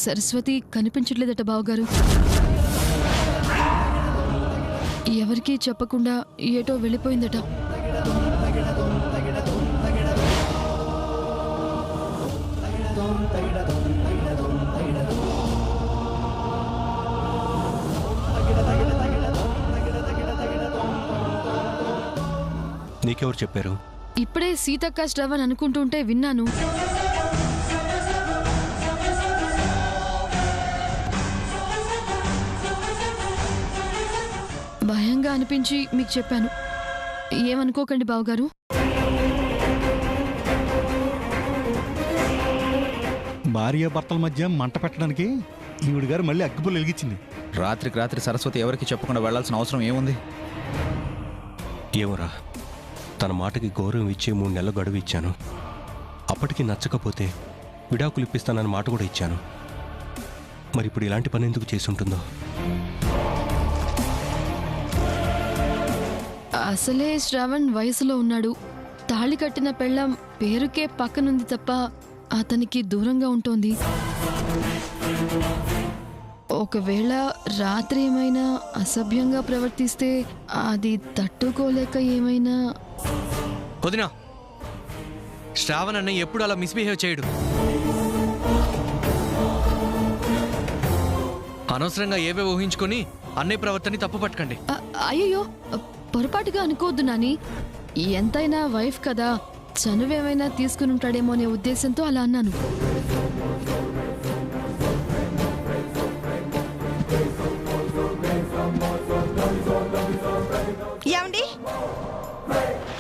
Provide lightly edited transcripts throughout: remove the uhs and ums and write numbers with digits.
సరస్వతి కనిపించట్లేదట బావగారు. ఎవరికీ చెప్పకుండా ఏటో వెళ్ళిపోయిందట. నీకెవరు చెప్పారు? ఇప్పుడే సీతక్క శ్రవణ్ అనుకుంటుంటే విన్నాను. భయంగా అనిపించి మీకు చెప్పాను. ఏమనుకోకండి బావగారు. భార్య భర్తల మధ్య మంట పెట్టడానికి ఈవిడ గారు మళ్ళీ అగ్గిపుల్లు వెలిగించింది. రాత్రికి రాత్రి సరస్వతి ఎవరికి చెప్పకుండా వెళ్లాల్సిన అవసరం ఏముంది? ఏమోరా, తన మాటకి గౌరవం ఇచ్చి 3 నెలలు గడువు ఇచ్చాను. అప్పటికి నచ్చకపోతే విడాకులు ఇప్పిస్తానన్న మాట కూడా ఇచ్చాను. మరి ఇప్పుడు ఇలాంటి పని ఎందుకు చేసి ఉంటుందో? అసలే శ్రవణ్ వయసులో ఉన్నాడు. తాళి కట్టిన పెళ్ళం పేరుకే పక్కనుంది తప్ప అతనికి దూరంగా ఉంటోంది. ఒకవేళ రాత్రి ఏమైనా అసభ్యంగా ప్రవర్తిస్తే అది తట్టుకోలేక ఏమైనా. వదినా, శ్రావణ్ అన్నయ్య ఎప్పుడు అలా మిస్బిహేవ్ చేయడు. అనవసరంగా ఏవే ఊహించుకొని అన్నయ్య ప్రవర్తనని తప్పు పట్టకండి. అయ్యో, పొరపాటుగా అనుకోవద్దు నాని. ఎంతైనా వైఫ్ కదా, చనువేమైనా తీసుకుని ఉంటాడేమో అనే ఉద్దేశంతో అలా అన్నాను. ఏమండి,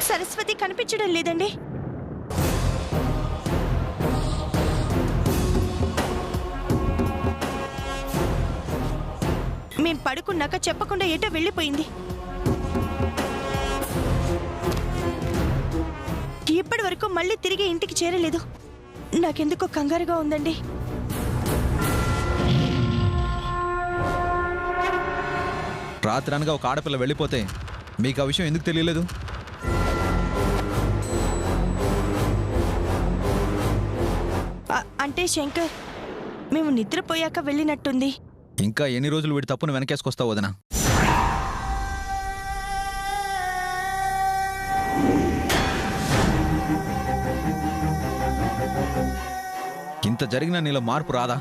సరస్వతి కనిపించడం లేదండి. మేం పడుకున్నాక చెప్పకుండా ఏటో వెళ్ళిపోయింది. ఇప్పటి వరకు మళ్ళీ తిరిగి ఇంటికి చేరలేదు. నాకెందుకో కంగారుగా ఉందండి. రాత్రి అనగా ఒక ఆడపిల్ల వెళ్ళిపోతే మీకు ఆ విషయం ఎందుకు తెలియలేదు? అంటే శంకర్, మేము నిద్రపోయాక వెళ్ళినట్టుంది. ఇంకా ఎన్ని రోజులు వీడి తప్పును వెనకేసుకొస్తావు వదినా? ఇంత జరిగినా నీలో మార్పు రాదా?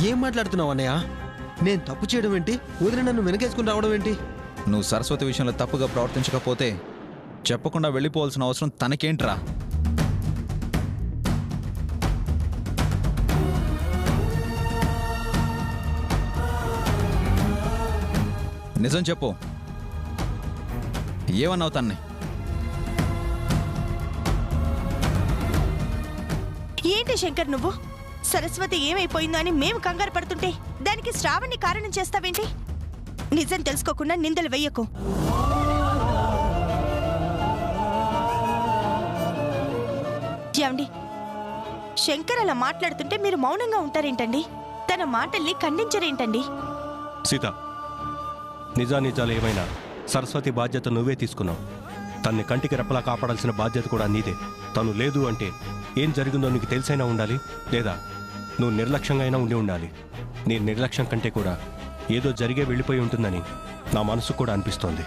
ఏం మాట్లాడుతున్నావు అన్నయ్య? నేను తప్పు చేయడం ఏంటి? వదిలి నన్ను వెనకేసుకుని రావడం ఏంటి? నువ్వు సరస్వతి విషయంలో తప్పుగా ప్రవర్తించకపోతే చెప్పకుండా వెళ్ళిపోవాల్సిన అవసరం తనకేంట్రా? నిజం చెప్పు, ఏమన్నావు తన్ని? ఏంటి శంకర్ నువ్వు? సరస్వతి ఏమైపోయిందో అని మేము కంగారు పడుతుంటే దానికి శ్రావణ్ణి కారణం చేస్తావేంటి? నిజం తెలుసుకోకుండా నిందలు వెయ్యకు. ఏమండి, శంకర్ అలా మాట్లాడుతుంటే మీరు మౌనంగా ఉంటారేంటండి? తన మాటల్ని ఖండించరేంటండి? సీత, నిజానిజాలు ఏమైనా సరస్వతి బాధ్యత నువ్వే తీసుకున్నావు. తన్ని కంటికి రెప్పలా కాపాడాల్సిన బాధ్యత కూడా నీదే. తను లేదు అంటే ఏం జరిగిందో నీకు తెలిసైనా ఉండాలి, లేదా నువ్వు నిర్లక్ష్యంగా అయినా ఉండాలి. నీ నిర్లక్ష్యం కంటే కూడా ఏదో జరిగే వెళ్ళిపోయి ఉంటుందని నా మనసు కూడా అనిపిస్తోంది.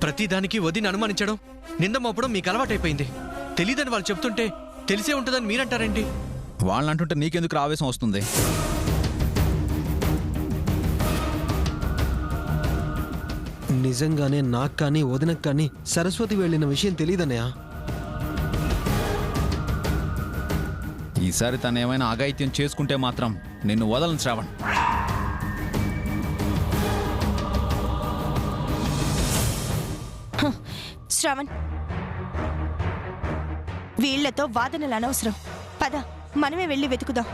ప్రతిదానికి వదిని అనుమానించడం, నింద మోపడం మీకు అలవాటైపోయింది. తెలీదని వాళ్ళు చెప్తుంటే తెలిసే ఉంటుందని మీరంటారేంటి? వాళ్ళంటుంటే నీకెందుకు ఆవేశం వస్తుంది? నిజంగానే నాకు కానీ వదినకు కానీ సరస్వతి వెళ్ళిన విషయం తెలియదన్నయ్య. ఈసారి తను ఏమైనా అఘాయిత్యం చేసుకుంటే మాత్రం నిన్ను వదలను శ్రావణ్. శ్రావణ్, వీళ్లతో వాదనలు అనవసరం. పద, మనమే వెళ్ళి వెతుకుదాం.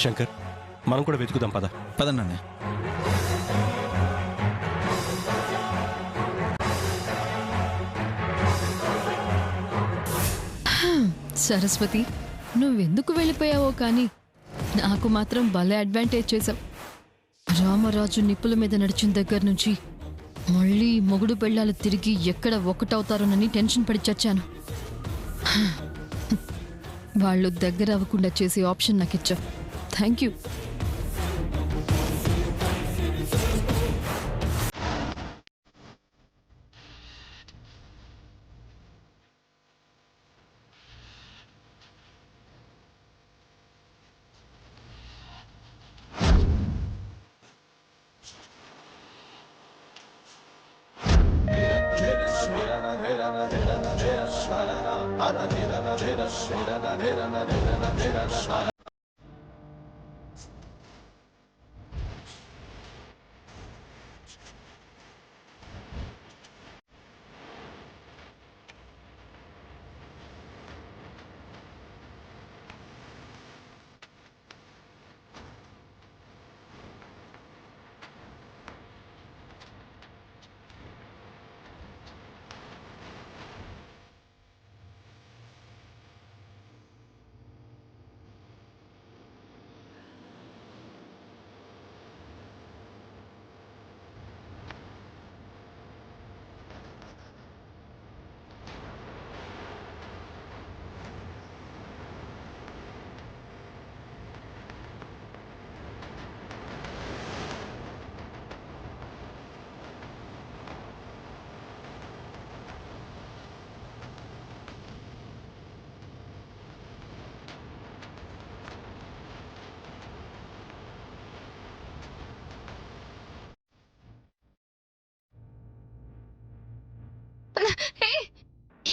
శంకర్, మనం కూడా వెతుకుదాం. పదండి. సరస్వతి, నువ్వెందుకు వెళ్ళిపోయావో కానీ నాకు మాత్రం భలే అడ్వాంటేజ్ చేశావు. రామరాజు నిప్పుల మీద నడిచిన దగ్గర నుంచి మళ్ళీ మొగుడు పెళ్ళాలు తిరిగి ఎక్కడ ఒక్కటవుతారోనని టెన్షన్ పడి చచ్చాను. వాళ్ళు దగ్గర అవ్వకుండా చేసే ఆప్షన్ నాకు ఇచ్చావు. Thank you.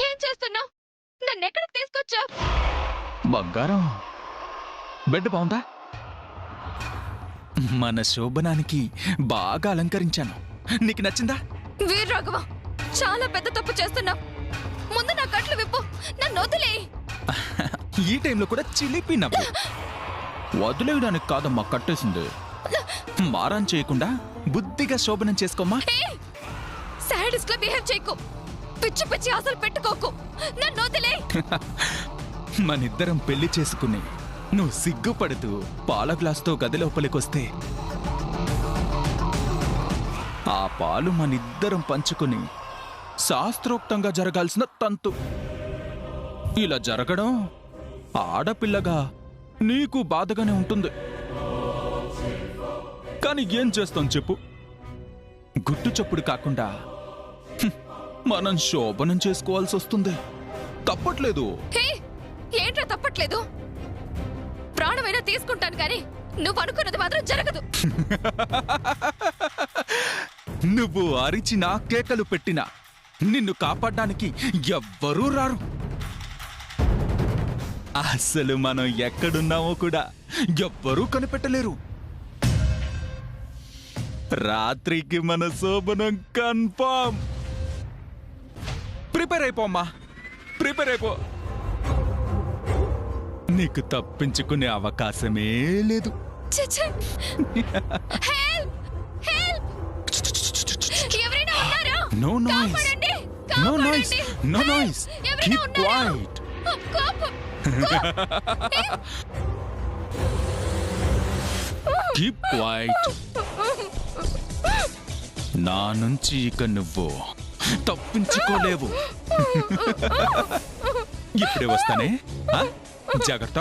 ఏం చేస్తున్నావు? నన్ను ఎక్కడికి తీసుకొచ్చావు? బంగారం, బెడ్ బాగుందా? మన శోభనానికి బాగా అలంకరించాను. నీకు నచ్చిందా? వీర్ రాఘవ, చాలా పెద్ద తప్పు చేస్తున్నావు. ముందు నా కట్లు విప్పు, నన్ను వదిలే. ఈ టైంలో కూడా చిలిపి నవ్వు. వదిలేయడానికి కాదమ్మా కట్టేసింది. మారం చేయకుండా బుద్ధిగా శోభనం చేసుకోమ్మా. సాడిస్ట్ లా బిహేవ్ చేయకు. పిచ్చి పిచ్చి ఆశలు పెట్టుకోకు. నన్ను వదిలే. మనిద్దరం పెళ్లి చేసుకుని నువ్వు సిగ్గుపడుతూ పాల గ్లాస్తో గది లోపలికొస్తే ఆ పాలు మనిద్దరం పంచుకుని శాస్త్రోక్తంగా జరగాల్సిన తంతు. ఇలా జరగడం ఆడపిల్లగా నీకు బాధగానే ఉంటుంది. కానీ ఏం చేస్తాం చెప్పు? గుట్టు చప్పుడు కాకుండా మనం శోభనం చేసుకోవాల్సి వస్తుంది. తప్పట్లేదు. ఏంట్రా తప్పట్లేదు? ప్రాణమైనా తీసుకుంటాను కానీ నువ్వు అనుకున్నది మాత్రం జరగదు. నువ్వు అరిచినా కేకలు పెట్టినా నిన్ను కాపాడడానికి ఎవ్వరూ రారు. అసలు మనం ఎక్కడున్నామో కూడా ఎవ్వరూ కనిపెట్టలేరు. రాత్రికి మన శోభనం కన్ఫర్మ్. ప్రిపేర్ అయిపోమ్మా, ప్రిపేర్ అయిపో. నీకు తప్పించుకునే అవకాశమే లేదు. ఎవరైనా ఉన్నారా? No noise. No noise. No noise. Keep quiet. Keep quiet. నా నుంచి ఇక నువ్వు తప్పించుకోలేవు. ఇప్పుడే వస్తానే. జాగ్రత్త.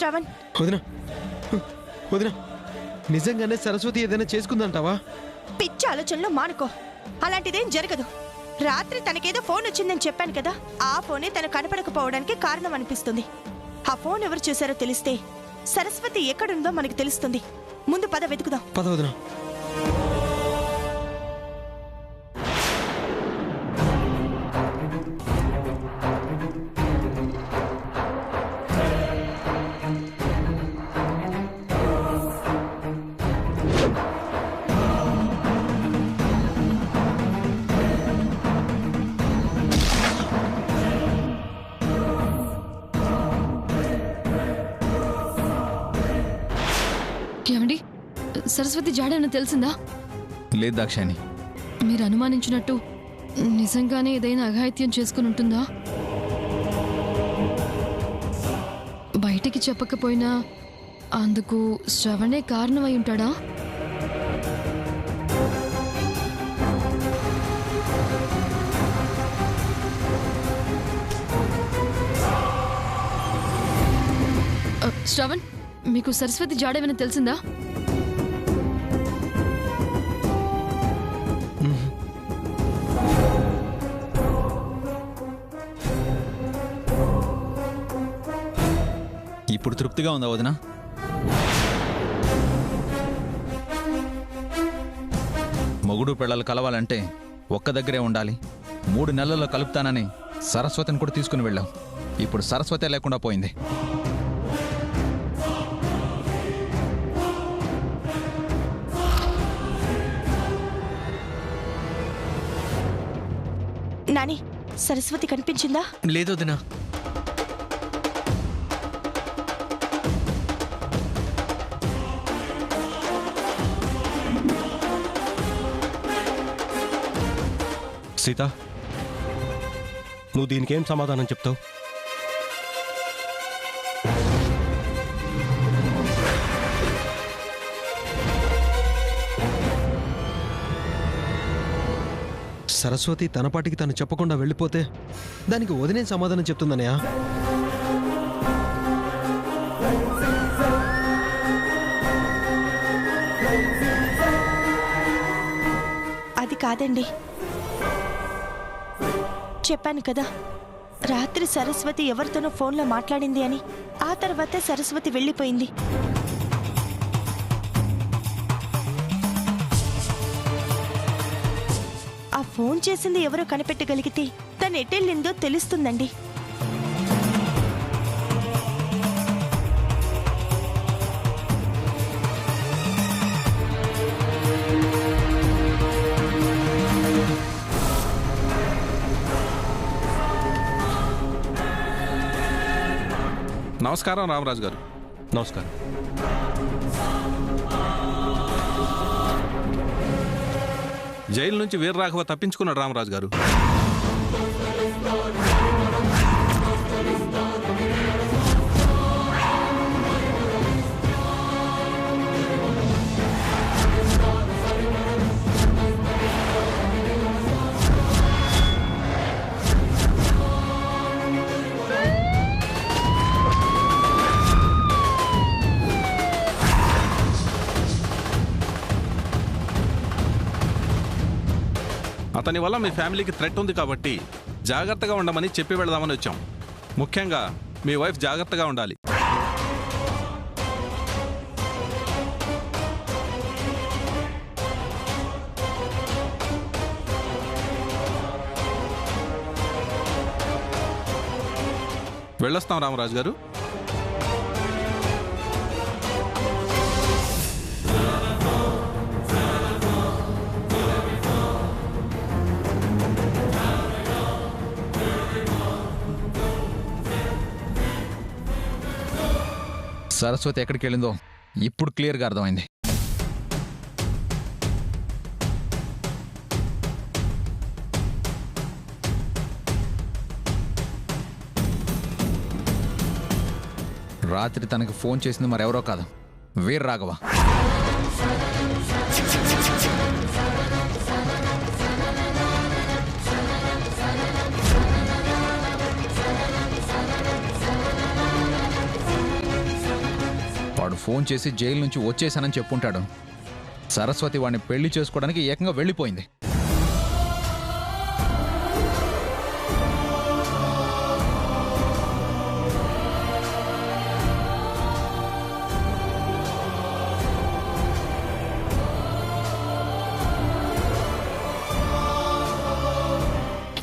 శ్రవణ్. వదినా వదినా, నిజంగానే సరస్వతి ఏదైనా చేసుకుందంటావా? పిచ్చి ఆలోచనలో మానుకో. అలాంటిదేం జరగదు. రాత్రి తనకేదో ఫోన్ వచ్చిందని చెప్పాను కదా, ఆ ఫోనే తను కనపడకపోవడానికి కారణం అనిపిస్తుంది. ఆ ఫోన్ ఎవరు చూశారో తెలిస్తే సరస్వతి ఎక్కడుందో మనకు తెలుస్తుంది. ముందు పద వెతుకుదాం. పద వదినా. ఏమండి, సరస్వతి జాడేమన్నా తెలిసిందా? లేదు దాక్షాయణి. మీరు అనుమానించినట్టు నిజంగానే ఏదైనా అఘాయిత్యం చేసుకుని ఉంటుందా? బయటికి చెప్పకపోయినా అందుకు శ్రవణే కారణమై ఉంటాడా? శ్రవణ్, మీకు సరస్వతి జాడేమైనా తెలిసిందా? ఇప్పుడు తృప్తిగా ఉందా వదినా? మొగుడు పెళ్ళాలు కలవాలంటే ఒక్క దగ్గరే ఉండాలి. 3 నెలల్లో కలుపుతానని సరస్వతిని కూడా తీసుకుని వెళ్ళాం. ఇప్పుడు సరస్వతి లేకుండా పోయింది. నాని, సరస్వతి కనిపించిందా? లేదు వదినా. సీత, నువ్వు దీనికేం సమాధానం చెప్తావు? సరస్వతి తన పాటికి తను చెప్పకుండా వెళ్ళిపోతే దానికి వదినే సమాధానం చెప్తుందనయా? అది కాదండి. చెప్పాను కదా, రాత్రి సరస్వతి ఎవరితోనో ఫోన్లో మాట్లాడింది అని. ఆ తర్వాత సరస్వతి వెళ్ళిపోయింది. ఆ ఫోన్ చేసింది ఎవరో కనిపెట్టగలిగితే తను ఎటెళ్ళిందో తెలుస్తుందండి. నమస్కారం రామరాజు గారు. నమస్కారం. జైలు నుంచి వీరరాఘవ తప్పించుకున్నాడు రామరాజు గారు. అతని వల్ల మీ ఫ్యామిలీకి థ్రెట్ ఉంది కాబట్టి జాగ్రత్తగా ఉండమని చెప్పి వెళదామని వచ్చాం. ముఖ్యంగా మీ వైఫ్ జాగ్రత్తగా ఉండాలి. వెళ్ళొస్తాం రామరాజు గారు. సరస్వతి ఎక్కడికి వెళ్ళిందో ఇప్పుడు క్లియర్గా అర్థమైంది. రాత్రి తనకు ఫోన్ చేసింది మరెవరో కాదు, వీరరాఘవ. ఫోన్ చేసి జైలు నుంచి వచ్చేసానని చెప్పుంటాడు. సరస్వతి వాడిని పెళ్లి చేసుకోవడానికి ఏకంగా వెళ్ళిపోయింది.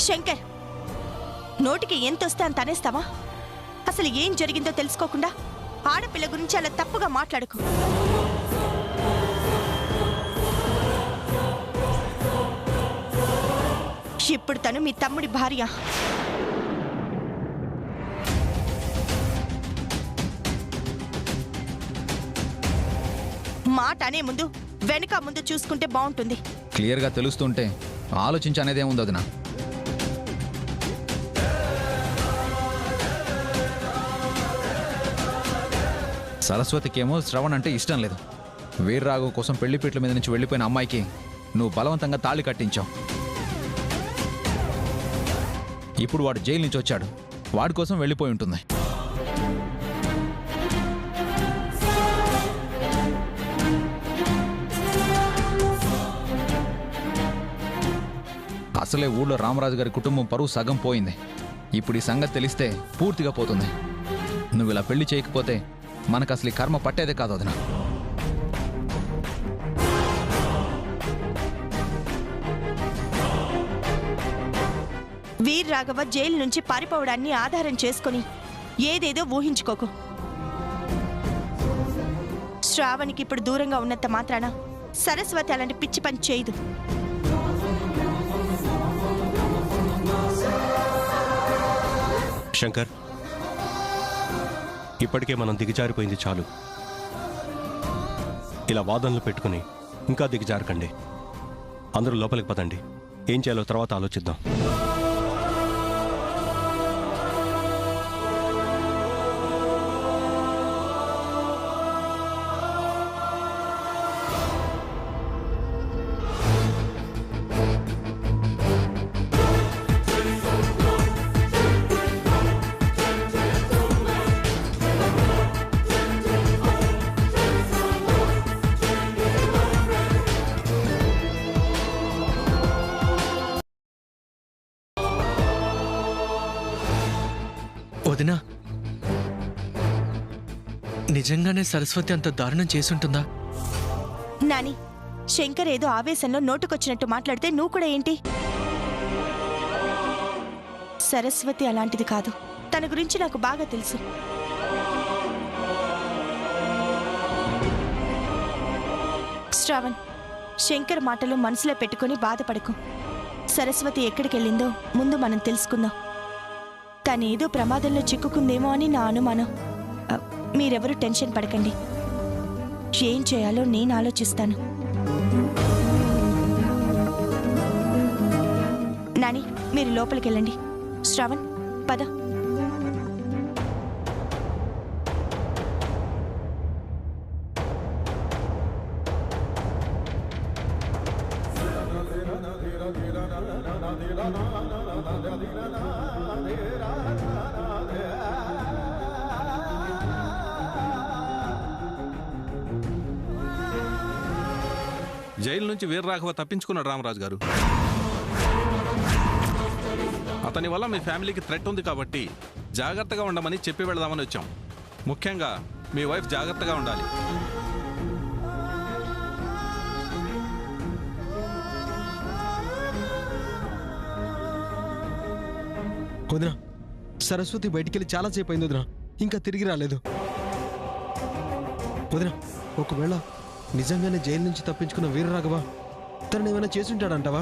శంకర్, నోటికి ఎంత వస్తే అంత అనేస్తావా? అసలు ఏం జరిగిందో తెలుసుకోకుండా ఆడపిల్ల గురించి అలా తప్పుగా మాట్లాడుకో. ఇప్పుడు తను మీ తమ్ముడి భార్య. మాట అనే ముందు వెనక ముందు చూసుకుంటే బాగుంటుంది. క్లియర్గా తెలుస్తుంటే ఆలోచించి అనేదేముంది వదినా. సరస్వతికేమో శ్రవణ్ అంటే ఇష్టం లేదు. వీర్రాఘవ్ కోసం పెళ్లిపీట్ల మీద నుంచి వెళ్ళిపోయిన అమ్మాయికి నువ్వు బలవంతంగా తాళి కట్టించావు. ఇప్పుడు వాడు జైలు నుంచి వచ్చాడు, వాడి కోసం వెళ్ళిపోయి ఉంటుంది. అసలే ఊళ్ళో రామరాజు గారి కుటుంబం పరువు సగం పోయింది. ఇప్పుడు ఈ సంగతి తెలిస్తే పూర్తిగా పోతుంది. నువ్వు ఇలా పెళ్లి చేయకపోతే మనకు అసలు ఈ కర్మ పట్టేదే కాదు వదినా. వీర్ రాఘవ జైలు నుంచి పారిపోవడాన్ని ఆధారం చేసుకుని ఏదేదో ఊహించుకోకు. శ్రావణికి ఇప్పుడు దూరంగా ఉన్నంత మాత్రాన సరస్వతి అలాంటి పిచ్చి పని చేయదు. శంకర్, ఇప్పటికే మనం దిగజారిపోయింది చాలు. ఇలా వాదనలు పెట్టుకుని ఇంకా దిగజారకండి. అందరూ లోపలికి పదండి. ఏం చేయాలో తర్వాత ఆలోచిద్దాం. వదినా, నిజంగానే సరస్వతి అంత దారుణం చేసుంటుందా? నాని, శంకర్ ఏదో ఆవేశంలో నోటుకొచ్చినట్టు మాట్లాడితే నువ్వు కూడా ఏంటి? సరస్వతి అలాంటిది కాదు. తన గురించి నాకు బాగా తెలుసు. శ్రావణ్, శంకర్ మాటలు మనసులో పెట్టుకుని బాధపడకు. సరస్వతి ఎక్కడికెళ్ళిందో ముందు మనం తెలుసుకుందాం. తనేదో ప్రమాదంలో చిక్కుకుందేమో అని నా అనుమానం. మీరెవరూ టెన్షన్ పడకండి. ఏం చేయాలో నేను ఆలోచిస్తాను. నాని, మీరు లోపలికి వెళ్ళండి. శ్రావణ్, పద. జైలు నుంచి వీర్రాఘవ తప్పించుకున్నాడు రామరాజు గారు. అతని వల్ల మీ ఫ్యామిలీకి థ్రెట్ ఉంది కాబట్టి జాగ్రత్తగా ఉండమని చెప్పి వెళదామని వచ్చాం. ముఖ్యంగా మీ వైఫ్ జాగ్రత్తగా ఉండాలి. వదినా, సరస్వతి బయటికెళ్ళి చాలాసేపు అయింది వదినా, ఇంకా తిరిగి రాలేదు. వదినా, ఒకవేళ నిజంగానే జైలు నుంచి తప్పించుకున్న వీరరాఘవ తనని ఏమైనా చేసుంటాడంటావా?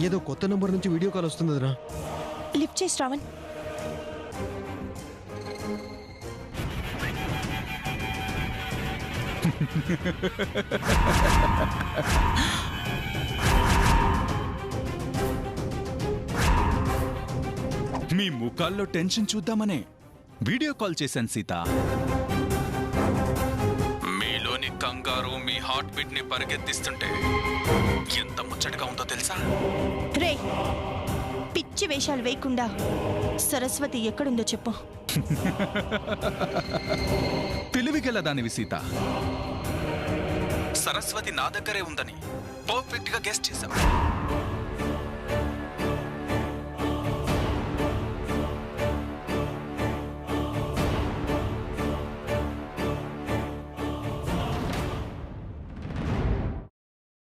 ఏదో కొత్త నంబర్ నుంచి వీడియో కాల్ వస్తుంది వదినా. లిఫ్ట్ చేసి శ్రావణ్. మీ ముఖాల్లో టెన్షన్ చూద్దామనే వీడియో కాల్ చేశాను సీత. మీలోని కంగారు మీ హార్ట్ బీట్ ని పరిగెత్తిస్తుంటే ఎంత ముచ్చటగా ఉందో తెలుసా? రే, పిచ్చి వేషాలు వేయకుండా సరస్వతి ఎక్కడుందో చెప్పు. తెలివిగల దానివి సీత. సరస్వతి నా దగ్గరే ఉందని పర్ఫెక్ట్ గా గెస్ట్ చేశావు.